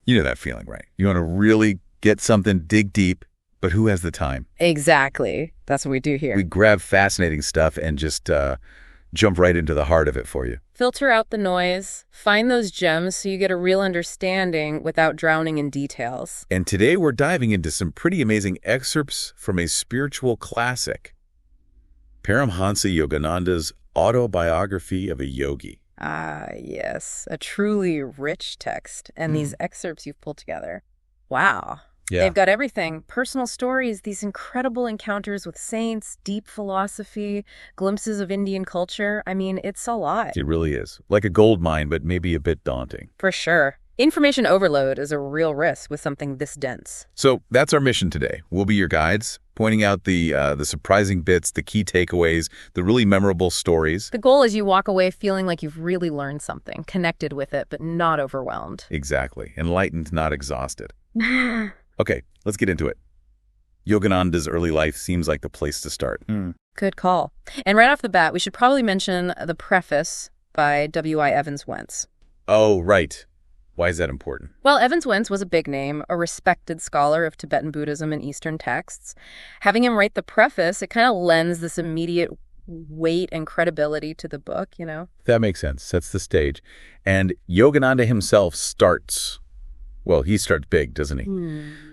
You know that feeling, right? You want to really get something, dig deep, but who has the time? Exactly. That's what we do here. We grab fascinating stuff and just jump right into the heart of it for you. Filter out the noise, find those gems so you get a real understanding without drowning in details. And today we're diving into some pretty amazing excerpts from a spiritual classic, Paramhansa Yogananda's Autobiography of a Yogi. Ah, yes. A truly rich text. And these excerpts you've pulled together. Wow. Yeah. They've got everything. Personal stories, these incredible encounters with saints, deep philosophy, glimpses of Indian culture. I mean, it's a lot. It really is. Like a gold mine, but maybe a bit daunting. For sure. Information overload is a real risk with something this dense. So that's our mission today. We'll be your guides, pointing out the surprising bits, the key takeaways, the really memorable stories. The goal is you walk away feeling like you've really learned something, connected with it, but not overwhelmed. Exactly. Enlightened, not exhausted. Okay, let's get into it. Yogananda's early life seems like the place to start. Good call. And right off the bat, we should probably mention the preface by W.I. Evans Wentz. Oh, right. Why is that important? Well, Evans Wentz was a big name, a respected scholar of Tibetan Buddhism and Eastern texts. Having him write the preface, it kind of lends this immediate weight and credibility to the book, you know? That makes sense. Sets the stage. And Yogananda himself starts, well, he starts big, doesn't he?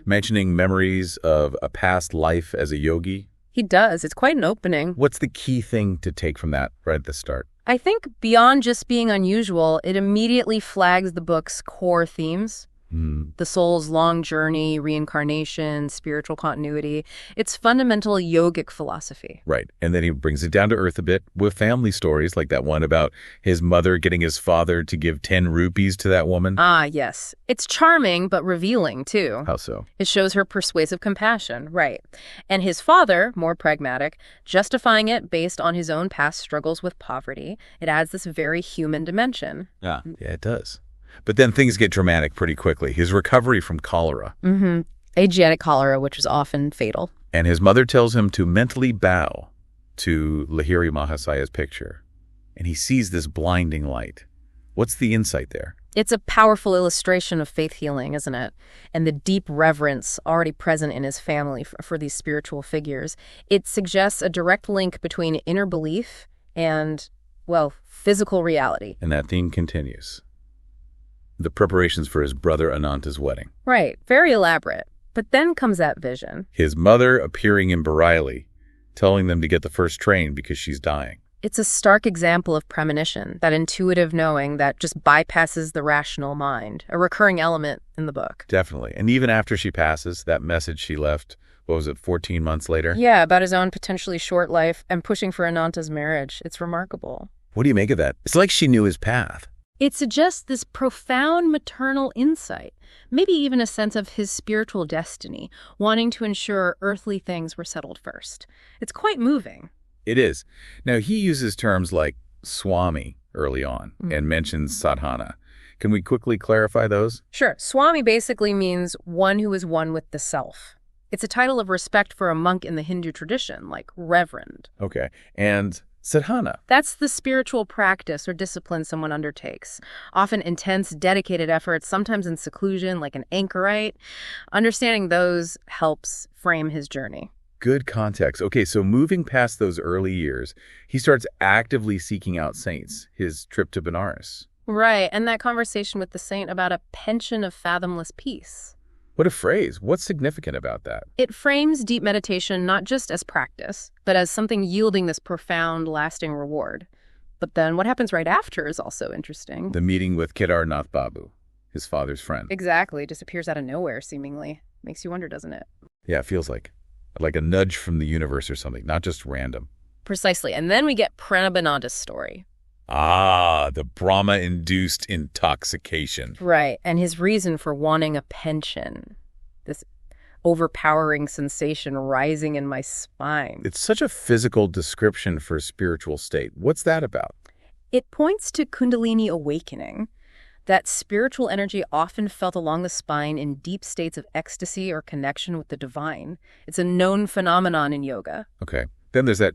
Mentioning memories of a past life as a yogi. He does. It's quite an opening. What's the key thing to take from that right at the start? I think beyond just being unusual, it immediately flags the book's core themes. The soul's long journey, reincarnation, spiritual continuity. It's fundamental yogic philosophy. Right. And then he brings it down to earth a bit with family stories like that one about his mother getting his father to give 10 rupees to that woman. Ah, yes. It's charming, but revealing, too. How so? It shows her persuasive compassion, right. And his father, more pragmatic, justifying it based on his own past struggles with poverty. It adds this very human dimension. Yeah, it does. But then things get dramatic pretty quickly. His recovery from cholera. Asiatic cholera, which is often fatal. And his mother tells him to mentally bow to Lahiri Mahasaya's picture. And he sees this blinding light. What's the insight there? It's a powerful illustration of faith healing, isn't it? And the deep reverence already present in his family for these spiritual figures. It suggests a direct link between inner belief and, well, physical reality. And that theme continues. The preparations for his brother Ananta's wedding. Right. Very elaborate. But then comes that vision. His mother appearing in Bareilly, telling them to get the first train because she's dying. It's a stark example of premonition, that intuitive knowing that just bypasses the rational mind, a recurring element in the book. Definitely. And even after she passes, that message she left, what was it, 14 months later? Yeah, about his own potentially short life and pushing for Ananta's marriage. It's remarkable. What do you make of that? It's like she knew his path. It suggests this profound maternal insight, maybe even a sense of his spiritual destiny, wanting to ensure earthly things were settled first. It's quite moving. It is. Now, he uses terms like Swami early on and mentions sadhana. Can we quickly clarify those? Sure. Swami basically means one who is one with the self. It's a title of respect for a monk in the Hindu tradition, like reverend. Okay. And sadhana? That's the spiritual practice or discipline someone undertakes. Often intense, dedicated efforts, sometimes in seclusion, like an anchorite. Understanding those helps frame his journey. Good context. Okay, so moving past those early years, he starts actively seeking out saints, his trip to Benares. Right, and that conversation with the saint about a pension of fathomless peace. What a phrase. What's significant about that? It frames deep meditation not just as practice, but as something yielding this profound, lasting reward. But then what happens right after is also interesting. The meeting with Kedarnath Babu, his father's friend. Exactly. Disappears out of nowhere, seemingly. Makes you wonder, doesn't it? Yeah, it feels like a nudge from the universe or something, not just random. Precisely. And then we get Pranabananda's story. Ah, the Brahma-induced intoxication. Right, and his reason for wanting a pension. This overpowering sensation rising in my spine. It's such a physical description for a spiritual state. What's that about? It points to Kundalini awakening, that spiritual energy often felt along the spine in deep states of ecstasy or connection with the divine. It's a known phenomenon in yoga. Okay. Then there's that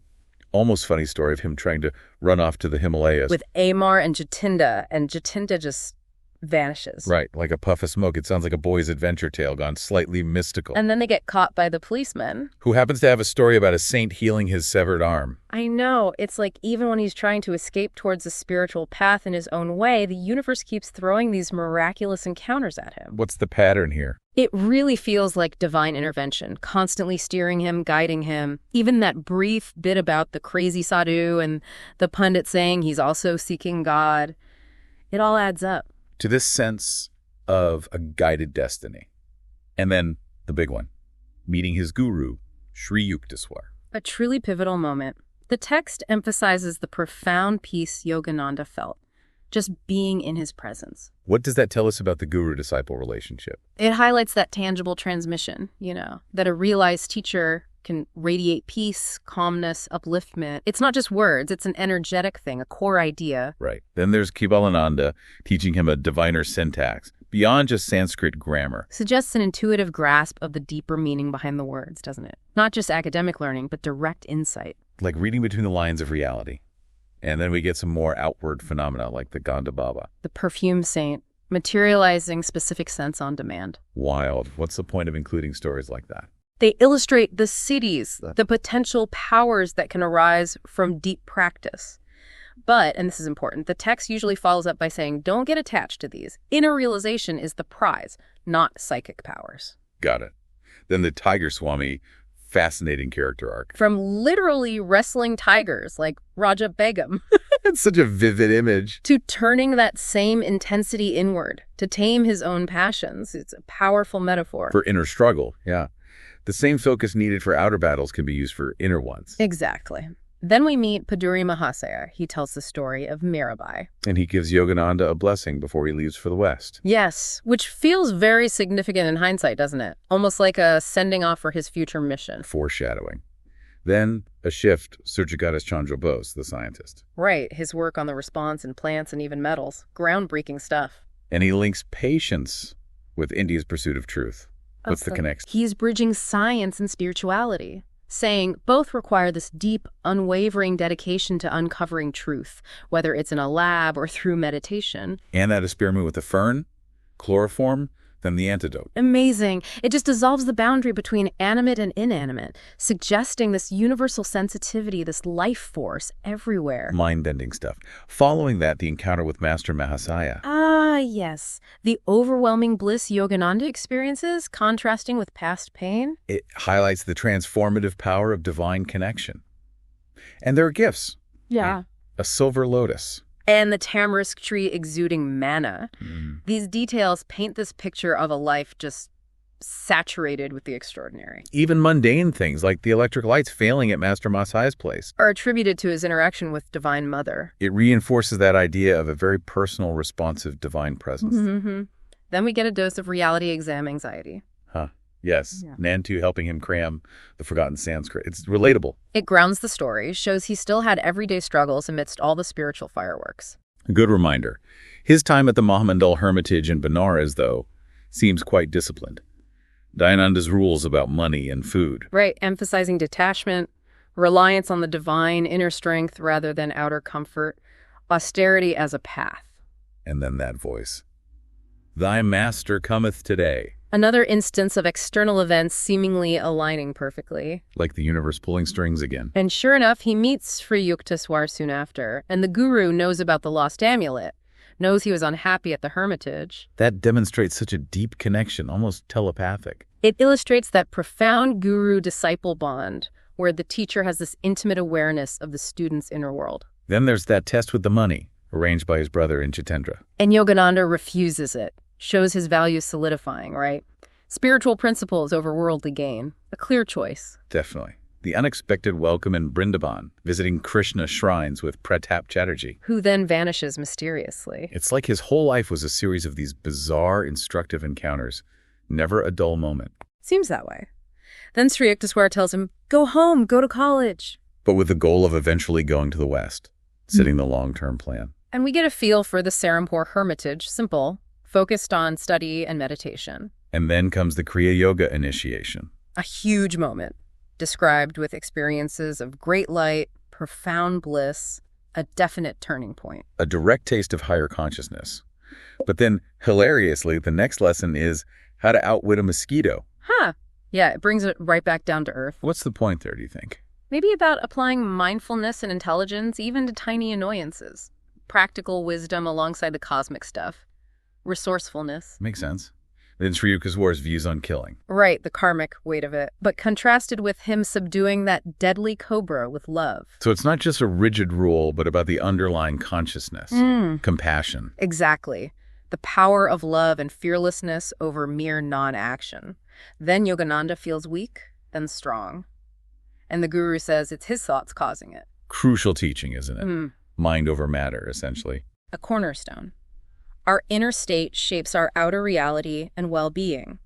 almost funny story of him trying to run off to the Himalayas. With Amar and Jatinda just vanishes. Right, like a puff of smoke. It sounds like a boy's adventure tale gone slightly mystical. And then they get caught by the policeman. Who happens to have a story about a saint healing his severed arm. I know. It's like even when he's trying to escape towards a spiritual path in his own way, the universe keeps throwing these miraculous encounters at him. What's the pattern here? It really feels like divine intervention, constantly steering him, guiding him. Even that brief bit about the crazy sadhu and the pundit saying he's also seeking God, it all adds up. To this sense of a guided destiny. And then the big one, meeting his guru, Sri Yukteswar. A truly pivotal moment. The text emphasizes the profound peace Yogananda felt, just being in his presence. What does that tell us about the guru-disciple relationship? It highlights that tangible transmission, that a realized teacher can radiate peace, calmness, upliftment. It's not just words, it's an energetic thing, a core idea. Right. Then there's Kebalananda teaching him a diviner syntax, beyond just Sanskrit grammar. Suggests an intuitive grasp of the deeper meaning behind the words, doesn't it? Not just academic learning, but direct insight. Like reading between the lines of reality. And then we get some more outward phenomena like the Ganda Baba. The perfume saint, materializing specific scents on demand. Wild. What's the point of including stories like that? They illustrate the cities, the potential powers that can arise from deep practice. But, and this is important, the text usually follows up by saying, don't get attached to these. Inner realization is the prize, not psychic powers. Got it. Then the Tiger Swami, fascinating character arc. From literally wrestling tigers like Raja Begum. It's such a vivid image. To turning that same intensity inward, to tame his own passions. It's a powerful metaphor. For inner struggle, yeah. The same focus needed for outer battles can be used for inner ones. Exactly. Then we meet Paduri Mahasaya. He tells the story of Mirabai. And he gives Yogananda a blessing before he leaves for the West. Yes, which feels very significant in hindsight, doesn't it? Almost like a sending off for his future mission. Foreshadowing. Then a shift, Surjagadas Chandra Bose, the scientist. Right, his work on the response in plants and even metals. Groundbreaking stuff. And he links patience with India's pursuit of truth. What's the connection? He's bridging science and spirituality, saying both require this deep, unwavering dedication to uncovering truth, whether it's in a lab or through meditation. And that experiment with the fern, chloroform, then the antidote. Amazing. It just dissolves the boundary between animate and inanimate, suggesting this universal sensitivity, this life force everywhere. Mind-bending stuff. Following that, the encounter with Master Mahasaya. Ah, yes. The overwhelming bliss Yogananda experiences, contrasting with past pain. It highlights the transformative power of divine connection. And there are gifts. Yeah. A silver lotus. And the tamarisk tree exuding manna. These details paint this picture of a life just saturated with the extraordinary. Even mundane things like the electric lights failing at Master Masaya's place are attributed to his interaction with Divine Mother. It reinforces that idea of a very personal, responsive divine presence. Then we get a dose of reality exam anxiety. Yes, yeah. Nantu helping him cram the forgotten Sanskrit. It's relatable. It grounds the story, shows he still had everyday struggles amidst all the spiritual fireworks. A good reminder. His time at the Mahamandal Hermitage in Benares, though, seems quite disciplined. Dayananda's rules about money and food. Right, emphasizing detachment, reliance on the divine inner strength rather than outer comfort, austerity as a path. And then that voice. Thy master cometh today. Another instance of external events seemingly aligning perfectly. Like the universe pulling strings again. And sure enough, he meets Sri Yukteswar soon after, and the guru knows about the lost amulet, knows he was unhappy at the hermitage. That demonstrates such a deep connection, almost telepathic. It illustrates that profound guru-disciple bond, where the teacher has this intimate awareness of the student's inner world. Then there's that test with the money, arranged by his brother in Chitendra. And Yogananda refuses it. Shows his values solidifying, right? Spiritual principles over worldly gain. A clear choice. Definitely. The unexpected welcome in Brindaban, visiting Krishna shrines with Pratap Chatterjee. Who then vanishes mysteriously. It's like his whole life was a series of these bizarre, instructive encounters. Never a dull moment. Seems that way. Then Sri Yukteswar tells him, go home, go to college. But with the goal of eventually going to the West, setting the long-term plan. And we get a feel for the Serampore Hermitage, simple, focused on study and meditation. And then comes the Kriya Yoga initiation. A huge moment, described with experiences of great light, profound bliss, a definite turning point. A direct taste of higher consciousness. But then, hilariously, the next lesson is how to outwit a mosquito. Huh. Yeah, it brings it right back down to earth. What's the point there, do you think? Maybe about applying mindfulness and intelligence even to tiny annoyances. Practical wisdom alongside the cosmic stuff. Resourcefulness. Makes sense. Then Sri Yukteswar's views on killing. Right, the karmic weight of it. But contrasted with him subduing that deadly cobra with love. So it's not just a rigid rule, but about the underlying consciousness, compassion. Exactly. The power of love and fearlessness over mere non-action. Then Yogananda feels weak, then strong. And the guru says it's his thoughts causing it. Crucial teaching, isn't it? Mind over matter, essentially. A cornerstone. Our inner state shapes our outer reality and well-being.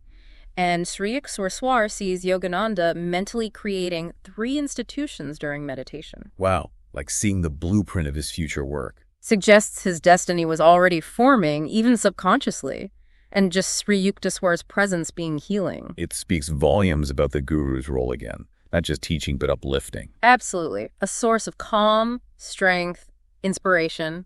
And Sri Yukteswar sees Yogananda mentally creating 3 institutions during meditation. Wow, like seeing the blueprint of his future work. Suggests his destiny was already forming, even subconsciously, and just Sri Yukteswar's presence being healing. It speaks volumes about the guru's role again, not just teaching, but uplifting. Absolutely. A source of calm, strength, inspiration.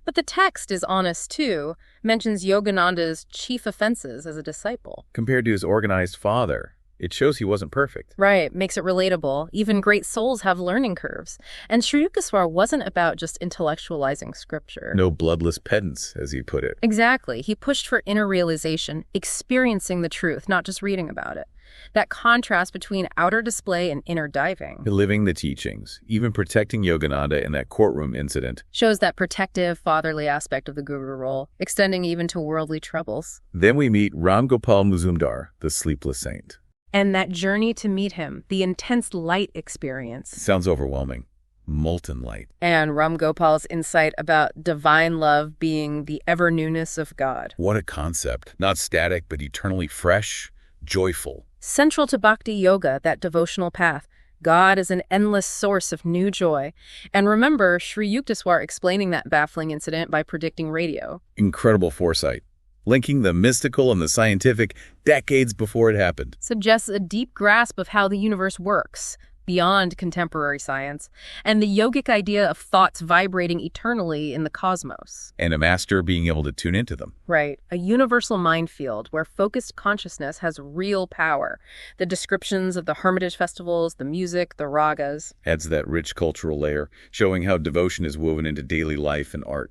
But the text is honest, too, mentions Yogananda's chief offenses as a disciple. Compared to his organized father, it shows he wasn't perfect. Right, makes it relatable. Even great souls have learning curves. And Sri Yukteswar wasn't about just intellectualizing scripture. No bloodless pedants, as he put it. Exactly. He pushed for inner realization, experiencing the truth, not just reading about it. That contrast between outer display and inner diving. Living the teachings, even protecting Yogananda in that courtroom incident. Shows that protective, fatherly aspect of the guru role, extending even to worldly troubles. Then we meet Ram Gopal Muzumdar, the sleepless saint. And that journey to meet him, the intense light experience. Sounds overwhelming. Molten light. And Ram Gopal's insight about divine love being the ever-newness of God. What a concept. Not static, but eternally fresh, joyful. Central to Bhakti Yoga, that devotional path, God is an endless source of new joy. And remember Sri Yukteswar explaining that baffling incident by predicting radio. Incredible foresight. Linking the mystical and the scientific decades before it happened. Suggests a deep grasp of how the universe works, beyond contemporary science, and the yogic idea of thoughts vibrating eternally in the cosmos. And a master being able to tune into them. Right. A universal mind field where focused consciousness has real power. The descriptions of the hermitage festivals, the music, the ragas. Adds that rich cultural layer, showing how devotion is woven into daily life and art.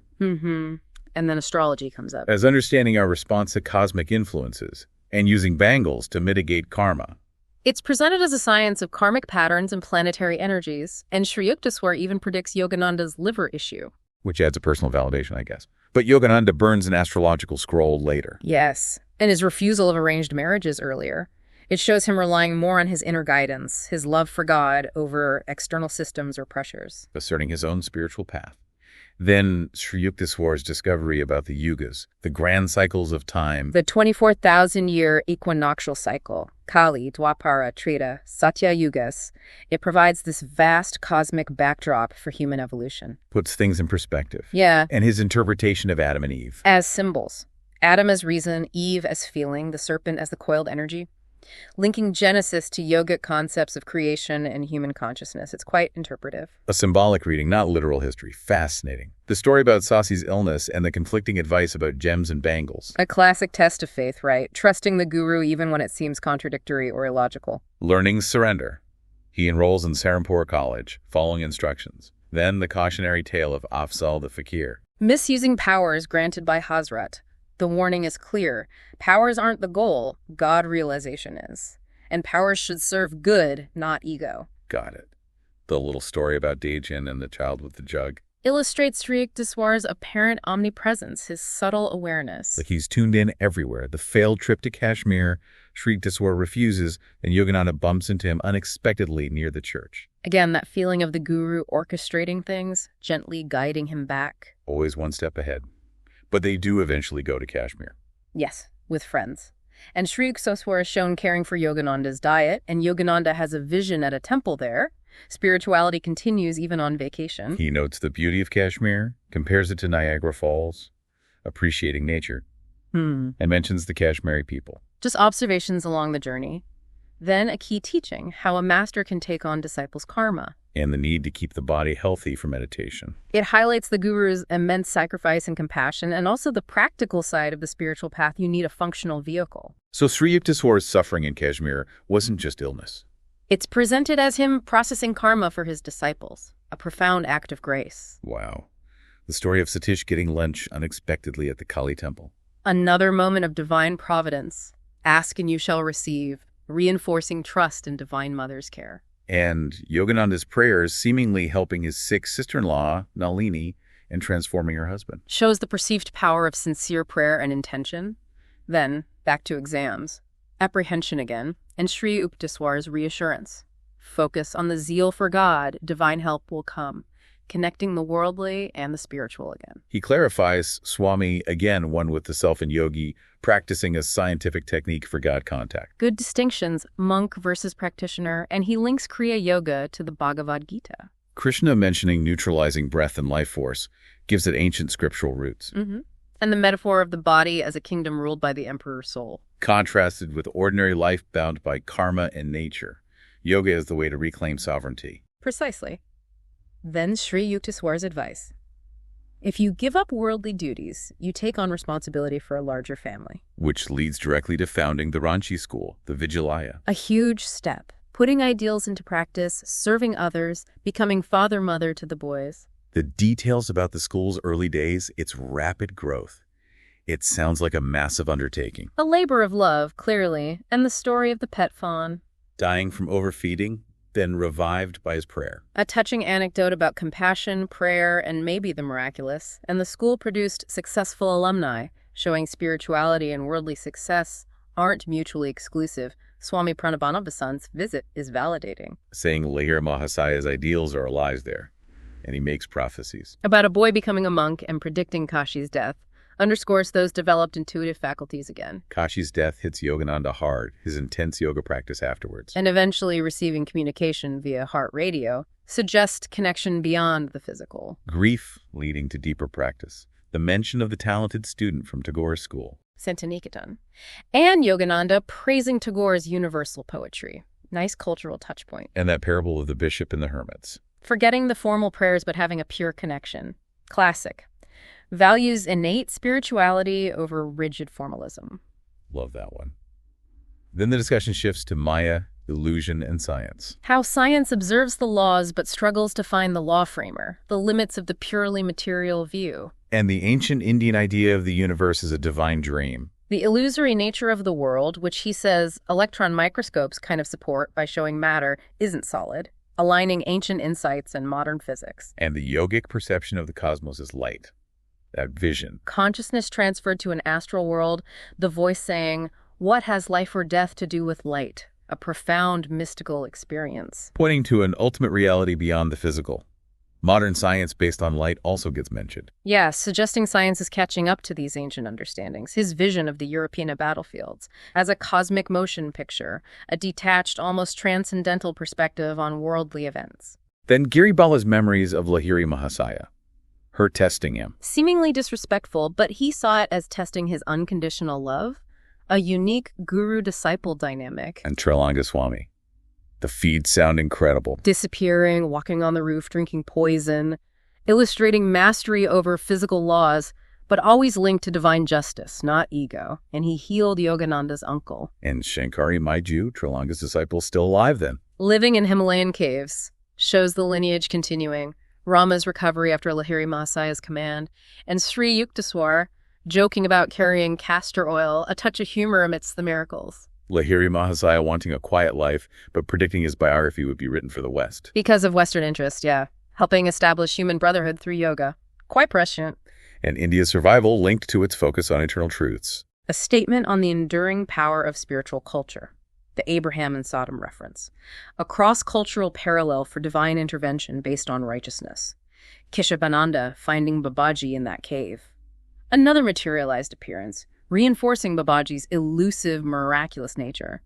And then astrology comes up. As understanding our response to cosmic influences, and using bangles to mitigate karma. It's presented as a science of karmic patterns and planetary energies, and Sri Yukteswar even predicts Yogananda's liver issue. Which adds a personal validation, I guess. But Yogananda burns an astrological scroll later. Yes, and his refusal of arranged marriages earlier. It shows him relying more on his inner guidance, his love for God over external systems or pressures. Asserting his own spiritual path. Then Sri Yukteswar's discovery about the yugas, the grand cycles of time. The 24,000-year equinoctial cycle, Kali, Dwapara, Treta, Satya Yugas. It provides this vast cosmic backdrop for human evolution. Puts things in perspective. Yeah. And his interpretation of Adam and Eve. As symbols. Adam as reason, Eve as feeling, the serpent as the coiled energy. Linking Genesis to yogic concepts of creation and human consciousness. It's quite interpretive. A symbolic reading, not literal history. Fascinating. The story about Sasi's illness and the conflicting advice about gems and bangles. A classic test of faith, right? Trusting the guru even when it seems contradictory or illogical. Learning surrender. He enrolls in Serampore College, following instructions. Then the cautionary tale of Afzal the Fakir. Misusing powers granted by Hazrat. The warning is clear. Powers aren't the goal, God realization is. And powers should serve good, not ego. Got it. The little story about Dejin and the child with the jug. Illustrates Sri Yukteswar's apparent omnipresence, his subtle awareness. Like he's tuned in everywhere. The failed trip to Kashmir, Sri Yukteswar refuses, and Yogananda bumps into him unexpectedly near the church. Again, that feeling of the guru orchestrating things, gently guiding him back. Always one step ahead. But they do eventually go to Kashmir. Yes, with friends. And Sri Yukteswar is shown caring for Yogananda's diet, and Yogananda has a vision at a temple there. Spirituality continues even on vacation. He notes the beauty of Kashmir, compares it to Niagara Falls, appreciating nature, and mentions the Kashmiri people. Just observations along the journey. Then a key teaching, how a master can take on disciples' karma. and the need to keep the body healthy for meditation. It highlights the guru's immense sacrifice and compassion, and also the practical side of the spiritual path. You need a functional vehicle. So Sri Yukteswar's suffering in Kashmir wasn't just illness. It's presented as him processing karma for his disciples, a profound act of grace. Wow. The story of Satish getting lunch unexpectedly at the Kali temple. Another moment of divine providence. Ask and you shall receive, reinforcing trust in Divine Mother's care. And Yogananda's prayers seemingly helping his sick sister-in-law, Nalini, and transforming her husband. Shows the perceived power of sincere prayer and intention. Then, back to exams. Apprehension again, and Sri Yukteswar's reassurance. Focus on the zeal for God, divine help will come, connecting the worldly and the spiritual again. He clarifies Swami, again one with the self and yogi, practicing a scientific technique for God contact. Good distinctions, monk versus practitioner, and he links Kriya Yoga to the Bhagavad Gita. Krishna mentioning neutralizing breath and life force gives it ancient scriptural roots. And the metaphor of the body as a kingdom ruled by the emperor's soul. Contrasted with ordinary life bound by karma and nature. Yoga is the way to reclaim sovereignty. Precisely. Then Sri Yukteswar's advice. If you give up worldly duties, you take on responsibility for a larger family. Which leads directly to founding the Ranchi school, the Vidyalaya. A huge step. Putting ideals into practice, serving others, becoming father-mother to the boys. The details about the school's early days, its rapid growth. It sounds like a massive undertaking. A labor of love, clearly, and the story of the pet fawn. Dying from overfeeding, then revived by his prayer. A touching anecdote about compassion, prayer, and maybe the miraculous. And the school produced successful alumni, showing spirituality and worldly success aren't mutually exclusive. Swami Pranabhanabhasan's visit is validating. Saying Lahiri Mahasaya's ideals are alive there, and he makes prophecies. About a boy becoming a monk and predicting Kashi's death, underscores those developed intuitive faculties again. Kashi's death hits Yogananda hard, his intense yoga practice afterwards. And eventually receiving communication via heart radio suggests connection beyond the physical. Grief leading to deeper practice. The mention of the talented student from Tagore's school. Santiniketan. And Yogananda praising Tagore's universal poetry. Nice cultural touchpoint. And that parable of the bishop and the hermits. Forgetting the formal prayers but having a pure connection. Classic. Values innate spirituality over rigid formalism. Love that one. Then the discussion shifts to Maya, illusion, and science. How science observes the laws but struggles to find the law framer, the limits of the purely material view. And the ancient Indian idea of the universe as a divine dream. The illusory nature of the world, which he says electron microscopes kind of support by showing matter isn't solid, aligning ancient insights and modern physics. And the yogic perception of the cosmos as light. That vision. Consciousness transferred to an astral world, the voice saying, what has life or death to do with light? A profound mystical experience. Pointing to an ultimate reality beyond the physical. Modern science based on light also gets mentioned. Yes, suggesting science is catching up to these ancient understandings. His vision of the European battlefields as a cosmic motion picture, a detached, almost transcendental perspective on worldly events. Then Giribala's memories of Lahiri Mahasaya. Her testing him. Seemingly disrespectful, but he saw it as testing his unconditional love, a unique guru-disciple dynamic. And Trilanga Swami. The feeds sound incredible. Disappearing, walking on the roof, drinking poison, illustrating mastery over physical laws, but always linked to divine justice, not ego. And he healed Yogananda's uncle. And Shankari Maiju, Trilanga's disciple, still alive then. Living in Himalayan caves. Shows the lineage continuing. Rama's recovery after Lahiri Mahasaya's command, and Sri Yukteswar joking about carrying castor oil, a touch of humor amidst the miracles. Lahiri Mahasaya wanting a quiet life, but predicting his biography would be written for the West. Because of Western interest, yeah. Helping establish human brotherhood through yoga. Quite prescient. And India's survival linked to its focus on eternal truths. A statement on the enduring power of spiritual culture. The Abraham and Sodom reference. A cross-cultural parallel for divine intervention based on righteousness. Keshavananda finding Babaji in that cave. Another materialized appearance, reinforcing Babaji's elusive, miraculous nature.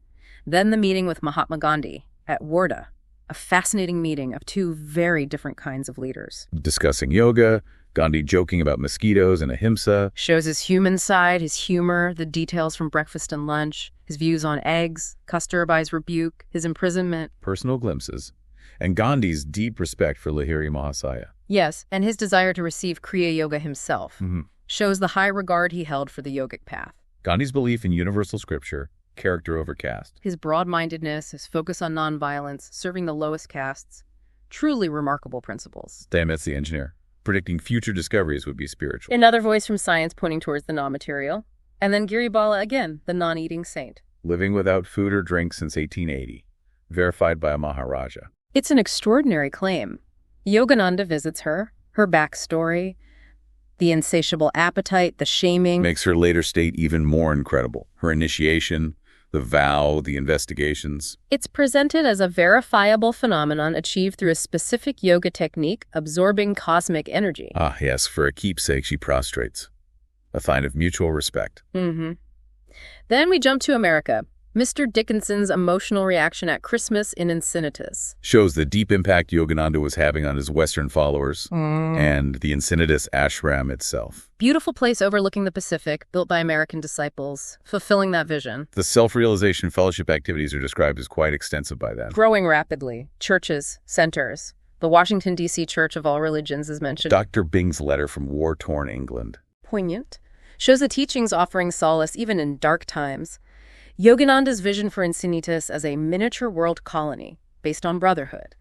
Then the meeting with Mahatma Gandhi at Wardha, a fascinating meeting of two very different kinds of leaders. Discussing yoga, Gandhi joking about mosquitoes and ahimsa. Shows his human side, his humor, the details from breakfast and lunch, his views on eggs, Kasturba's rebuke, his imprisonment. Personal glimpses. And Gandhi's deep respect for Lahiri Mahasaya. Yes, and his desire to receive Kriya Yoga himself shows the high regard he held for the yogic path. Gandhi's belief in universal scripture, character over caste. His broad-mindedness, his focus on nonviolence, serving the lowest castes, truly remarkable principles. Stamets the engineer, predicting future discoveries would be spiritual. Another voice from science pointing towards the non-material. And then Giri Bala again, the non-eating saint. Living without food or drink since 1880, verified by a Maharaja. It's an extraordinary claim. Yogananda visits her backstory, the insatiable appetite, the shaming. Makes her later state even more incredible. Her initiation, the vow, the investigations. It's presented as a verifiable phenomenon achieved through a specific yoga technique absorbing cosmic energy. Ah, yes, for a keepsake she prostrates. A sign of mutual respect. Then we jump to America. Mr. Dickinson's emotional reaction at Christmas in Encinitas. Shows the deep impact Yogananda was having on his Western followers and the Encinitas ashram itself. Beautiful place overlooking the Pacific, built by American disciples, fulfilling that vision. The self-realization fellowship activities are described as quite extensive by then. Growing rapidly. Churches, centers. The Washington, D.C. Church of All Religions is mentioned. Dr. Bing's letter from war-torn England. Poignant. Shows the teachings offering solace even in dark times. Yogananda's vision for Encinitas as a miniature world colony based on brotherhood.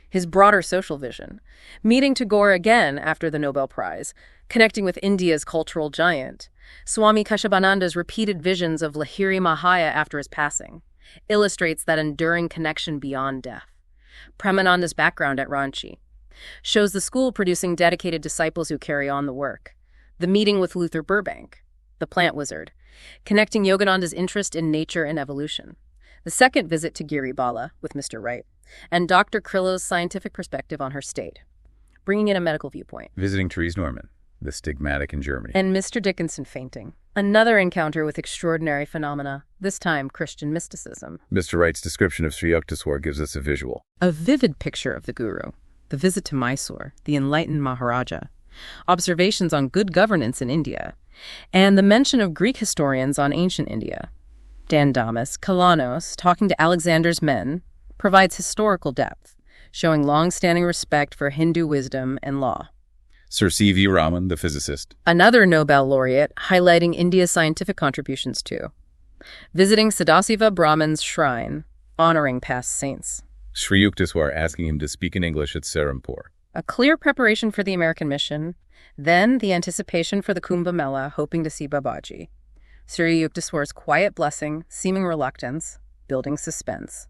His broader social vision. Meeting Tagore again after the Nobel Prize. Connecting with India's cultural giant. Swami Kashabananda's repeated visions of Lahiri Mahaya after his passing. Illustrates that enduring connection beyond death. Premananda's background at Ranchi. Shows the school producing dedicated disciples who carry on the work. The meeting with Luther Burbank, the plant wizard, connecting Yogananda's interest in nature and evolution. The second visit to Giri Bala with Mr. Wright, and Dr. Krillo's scientific perspective on her state, bringing in a medical viewpoint. Visiting Therese Norman, the stigmatic in Germany. And Mr. Dickinson fainting. Another encounter with extraordinary phenomena, this time Christian mysticism. Mr. Wright's description of Sri Yukteswar gives us a visual. A vivid picture of the guru, the visit to Mysore, the enlightened Maharaja, observations on good governance in India, and the mention of Greek historians on ancient India. Dan Damas, Kalanos, talking to Alexander's men, provides historical depth, showing long-standing respect for Hindu wisdom and law. Sir C.V. Raman, the physicist. Another Nobel laureate, highlighting India's scientific contributions too. Visiting Sadasiva Brahman's shrine, honoring past saints. Sri Yukteswar asking him to speak in English at Serampore. A clear preparation for the American mission, then the anticipation for the Kumbh Mela, hoping to see Babaji. Sri Yukteswar's quiet blessing, seeming reluctance, building suspense.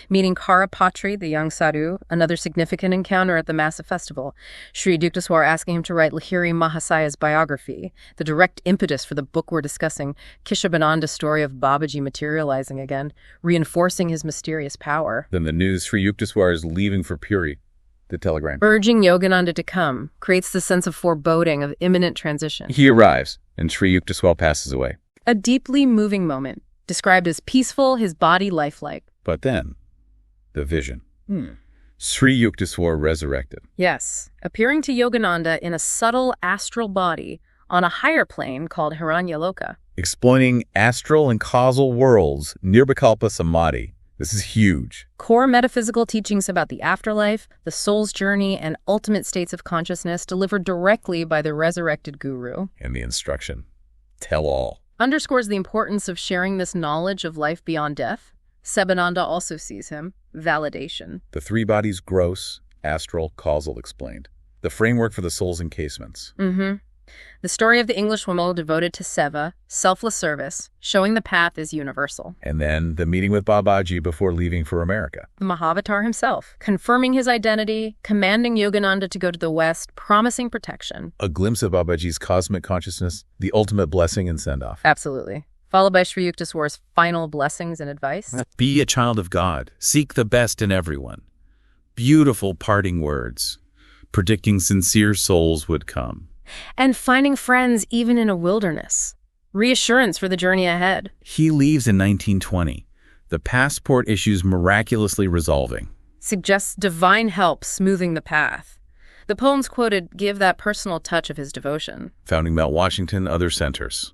Meeting Karapatri, the young sadhu, another significant encounter at the massive festival. Sri Yukteswar asking him to write Lahiri Mahasaya's biography, the direct impetus for the book we're discussing, Keshabananda's story of Babaji materializing again, reinforcing his mysterious power. Then the news Sri Yukteswar is leaving for Puri. The telegram. Urging Yogananda to come creates the sense of foreboding of imminent transition. He arrives, and Sri Yukteswar passes away. A deeply moving moment, described as peaceful, his body lifelike. But then, the vision. Sri Yukteswar resurrected. Yes, appearing to Yogananda in a subtle astral body on a higher plane called Hiranyaloka. Exploiting astral and causal worlds, Nirvikalpa Samadhi. This is huge. Core metaphysical teachings about the afterlife, the soul's journey, and ultimate states of consciousness delivered directly by the resurrected guru. And the instruction. Tell all. Underscores the importance of sharing this knowledge of life beyond death. Sebananda also sees him. Validation. The three bodies, gross, astral, causal explained. The framework for the soul's encasements. The story of the Englishwoman devoted to seva, selfless service, showing the path is universal. And then the meeting with Babaji before leaving for America. The Mahavatar himself, confirming his identity, commanding Yogananda to go to the West, promising protection. A glimpse of Babaji's cosmic consciousness, the ultimate blessing and send-off. Absolutely. Followed by Sri Yukteswar's final blessings and advice. Be a child of God. Seek the best in everyone. Beautiful parting words, predicting sincere souls would come. And finding friends even in a wilderness. Reassurance for the journey ahead. He leaves in 1920, the passport issues miraculously resolving. Suggests divine help smoothing the path. The poems quoted give that personal touch of his devotion. Founding Mount Washington, other centers.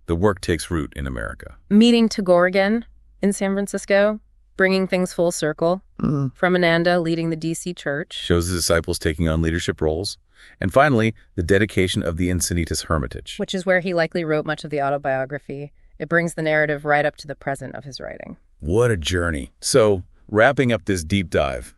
The work takes root in America. Meeting Tagore again in San Francisco. bringing things full circle, from Ananda leading the DC church. Shows the disciples taking on leadership roles. And finally, the dedication of the Encinitas Hermitage. Which is where he likely wrote much of the autobiography. It brings the narrative right up to the present of his writing. What a journey. So, wrapping up this deep dive.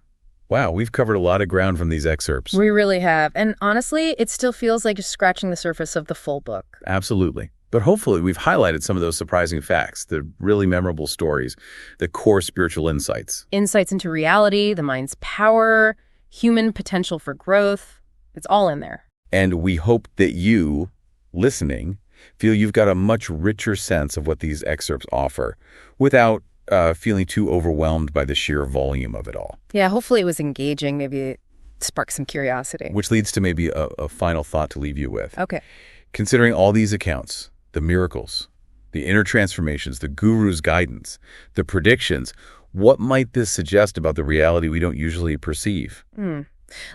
Wow, we've covered a lot of ground from these excerpts. We really have. And honestly, it still feels like just scratching the surface of the full book. Absolutely. But hopefully we've highlighted some of those surprising facts, the really memorable stories, the core spiritual insights. Insights into reality, the mind's power, human potential for growth. It's all in there. And we hope that you, listening, feel you've got a much richer sense of what these excerpts offer without feeling too overwhelmed by the sheer volume of it all. Yeah, hopefully it was engaging. Maybe it sparked some curiosity. Which leads to maybe a final thought to leave you with. Okay. Considering all these accounts, the miracles, the inner transformations, the guru's guidance, the predictions, what might this suggest about the reality we don't usually perceive?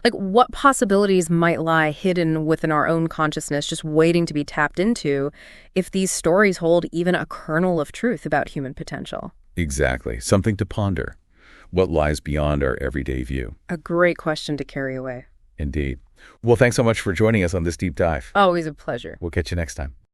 Like, what possibilities might lie hidden within our own consciousness, just waiting to be tapped into, if these stories hold even a kernel of truth about human potential? Exactly. Something to ponder. What lies beyond our everyday view? A great question to carry away. Indeed. Well, thanks so much for joining us on this deep dive. Always a pleasure. We'll catch you next time.